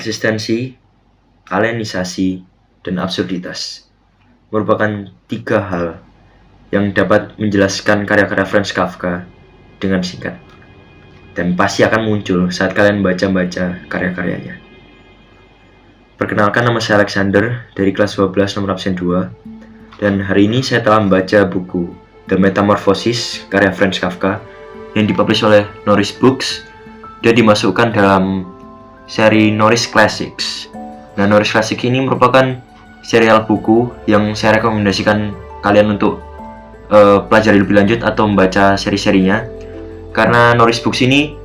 Eksistensi, alienisasi, dan absurditas merupakan 3 hal yang dapat menjelaskan karya-karya Franz Kafka dengan singkat, dan pasti akan muncul saat kalian baca-baca karya-karyanya. Perkenalkan, nama saya Alexander dari kelas 12 nomor absen 2, dan hari ini saya telah membaca buku The Metamorphosis karya Franz Kafka yang dipublish oleh Norris Books dan dimasukkan dalam seri Norris Classics. Nah, Norris Classics ini merupakan serial buku yang saya rekomendasikan kalian untuk pelajari lebih lanjut atau membaca seri-serinya, karena Norris Books ini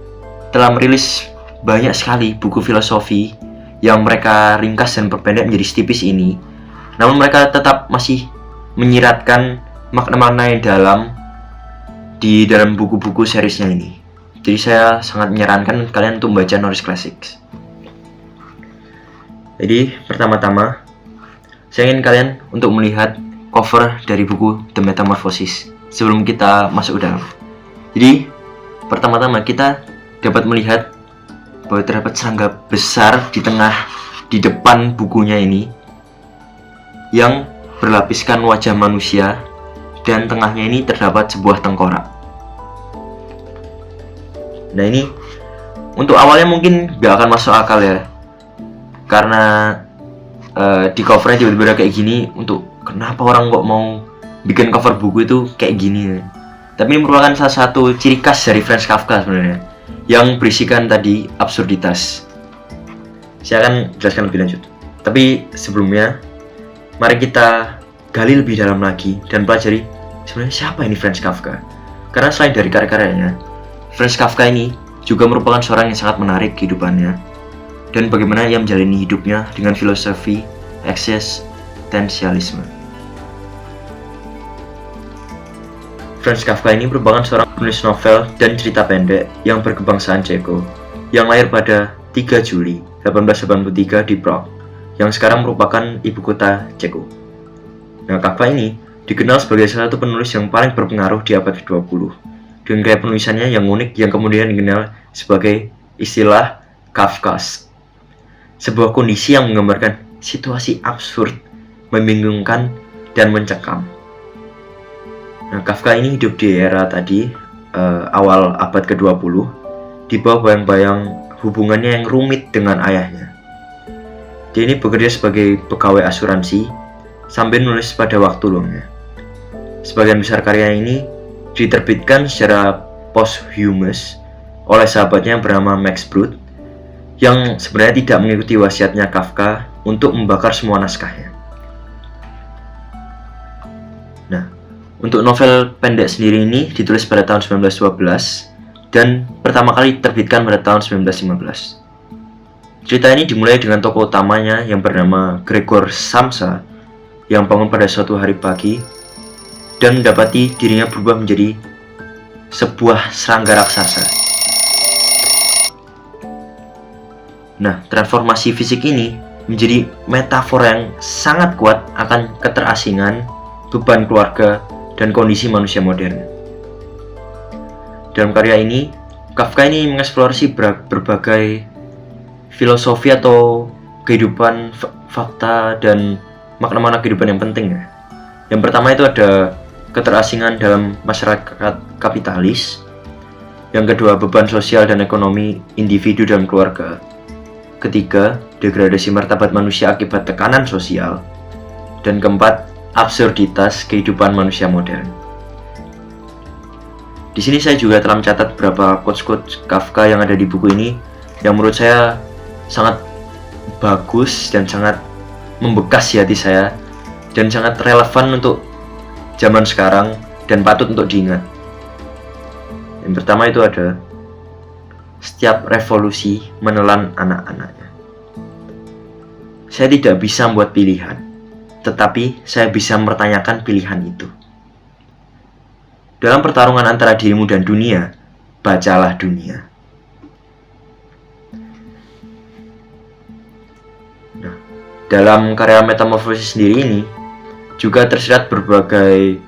telah merilis banyak sekali buku filosofi yang mereka ringkas dan perpendek menjadi setipis ini. Namun mereka tetap masih menyiratkan makna-makna yang dalam di dalam buku-buku seriesnya ini. Jadi saya sangat menyarankan kalian untuk membaca Norris Classics. Jadi pertama-tama saya ingin kalian untuk melihat cover dari buku The Metamorphosis sebelum kita masuk ke dalam. Jadi pertama-tama kita dapat melihat bahwa terdapat serangga besar di depan bukunya ini yang berlapiskan wajah manusia, dan tengahnya ini terdapat sebuah tengkorak. Nah, ini untuk awalnya mungkin gak akan masuk akal ya, karena di covernya tiba-tiba kayak gini. Untuk kenapa orang kok mau bikin cover buku itu kayak gini ya? Tapi ini merupakan salah satu ciri khas dari Franz Kafka sebenarnya, yang berisikan tadi absurditas. Saya akan jelaskan lebih lanjut. Tapi sebelumnya, mari kita gali lebih dalam lagi dan pelajari sebenarnya siapa ini Franz Kafka. Karena selain dari karya-karyanya, Franz Kafka ini juga merupakan seorang yang sangat menarik kehidupannya, dan bagaimana ia menjalani hidupnya dengan filosofi eksistensialisme. Franz Kafka ini merupakan seorang penulis novel dan cerita pendek yang berkebangsaan Ceko, yang lahir pada 3 Juli 1883 di Prague, yang sekarang merupakan ibu kota Ceko. Nah, Kafka ini dikenal sebagai salah satu penulis yang paling berpengaruh di abad ke-20, dengan gaya penulisannya yang unik yang kemudian dikenal sebagai istilah Kafkaesque. Sebuah kondisi yang menggambarkan situasi absurd, membingungkan, dan mencekam. Nah, Kafka ini hidup di era tadi, awal abad ke-20, di bawah bayang-bayang hubungannya yang rumit dengan ayahnya. Dia ini bekerja sebagai pegawai asuransi sambil nulis pada waktu luangnya. Sebagian besar karya ini diterbitkan secara posthumous oleh sahabatnya yang bernama Max Brod, yang sebenarnya tidak mengikuti wasiatnya Kafka untuk membakar semua naskahnya. Nah, untuk novel pendek sendiri ini ditulis pada tahun 1912 dan pertama kali diterbitkan pada tahun 1915. Cerita ini dimulai dengan tokoh utamanya yang bernama Gregor Samsa yang bangun pada suatu hari pagi dan mendapati dirinya berubah menjadi sebuah serangga raksasa. Nah, transformasi fisik ini menjadi metafor yang sangat kuat akan keterasingan, beban keluarga, dan kondisi manusia modern. Dalam karya ini, Kafka ini mengeksplorasi berbagai filosofi atau kehidupan, fakta, dan makna-makna kehidupan yang penting ya. Yang pertama itu ada keterasingan dalam masyarakat kapitalis. Yang kedua, beban sosial dan ekonomi individu dan keluarga. Ketiga, degradasi martabat manusia akibat tekanan sosial. Dan keempat, absurditas kehidupan manusia modern. Di sini saya juga telah mencatat beberapa quotes-quotes Kafka yang ada di buku ini, yang menurut saya sangat bagus dan sangat membekas di hati saya, dan sangat relevan untuk zaman sekarang dan patut untuk diingat. Yang pertama itu ada, setiap revolusi menelan anak-anaknya. Saya tidak bisa membuat pilihan, tetapi saya bisa mempertanyakan pilihan itu. Dalam pertarungan antara dirimu dan dunia, bacalah dunia. Nah, dalam karya Metamorphosis sendiri ini juga tersirat berbagai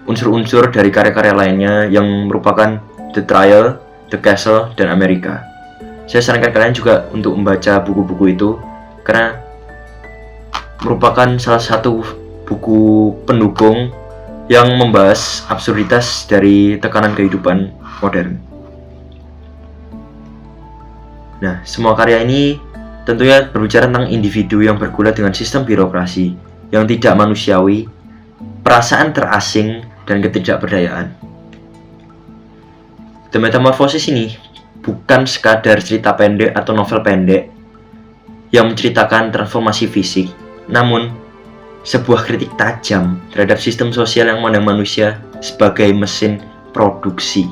unsur-unsur dari karya-karya lainnya yang merupakan The Trial, The Castle, dan Amerika. Saya sarankan kalian juga untuk membaca buku-buku itu karena merupakan salah satu buku pendukung yang membahas absurditas dari tekanan kehidupan modern. Nah, semua karya ini tentunya berbicara tentang individu yang bergulat dengan sistem birokrasi yang tidak manusiawi, perasaan terasing, dan ketidakberdayaan. The Metamorphosis ini bukan sekadar cerita pendek atau novel pendek yang menceritakan transformasi fisik, namun sebuah kritik tajam terhadap sistem sosial yang memandang manusia sebagai mesin produksi.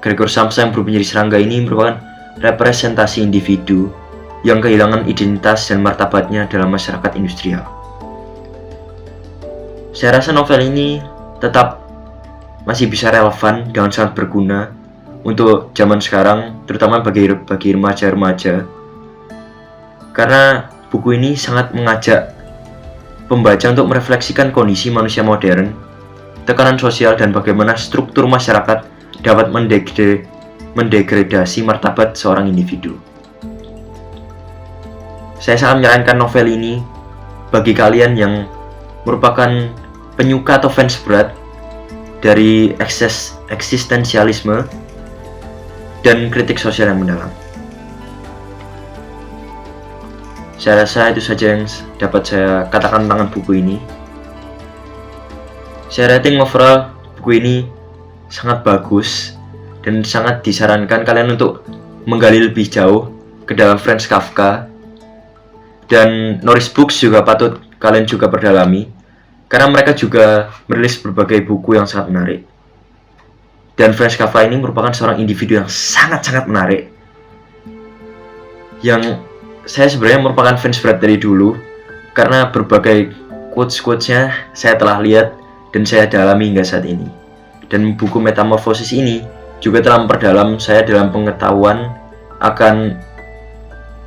Gregor Samsa yang berubah menjadi serangga ini merupakan representasi individu yang kehilangan identitas dan martabatnya dalam masyarakat industrial. Saya rasa novel ini tetap masih bisa relevan dan sangat berguna untuk zaman sekarang, terutama bagi remaja-remaja, karena buku ini sangat mengajak pembaca untuk merefleksikan kondisi manusia modern, tekanan sosial, dan bagaimana struktur masyarakat dapat mendegradasi martabat seorang individu. Saya sangat menyarankan novel ini bagi kalian yang merupakan penyuka atau fans berat dari eksistensialisme dan kritik sosial yang mendalam. Saya rasa itu saja yang dapat saya katakan tentang buku ini. Saya rating overall buku ini sangat bagus dan sangat disarankan kalian untuk menggali lebih jauh ke dalam Franz Kafka, dan Norris Books juga patut kalian juga perdalami karena mereka juga merilis berbagai buku yang sangat menarik. Dan Franz Kafka ini merupakan seorang individu yang sangat-sangat menarik, yang saya sebenarnya merupakan fans berat dari dulu karena berbagai quotes-quotesnya saya telah lihat dan saya dalami hingga saat ini. Dan buku Metamorphosis ini juga telah memperdalam saya dalam pengetahuan akan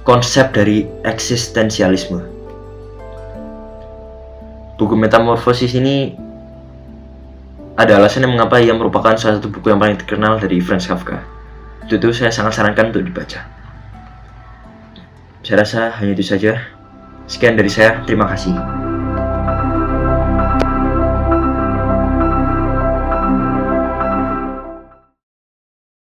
konsep dari eksistensialisme. Buku Metamorphosis ini ada alasannya mengapa ia merupakan salah satu buku yang paling terkenal dari Franz Kafka. Itu saya sangat sarankan untuk dibaca. Saya rasa hanya itu saja. Sekian dari saya, terima kasih.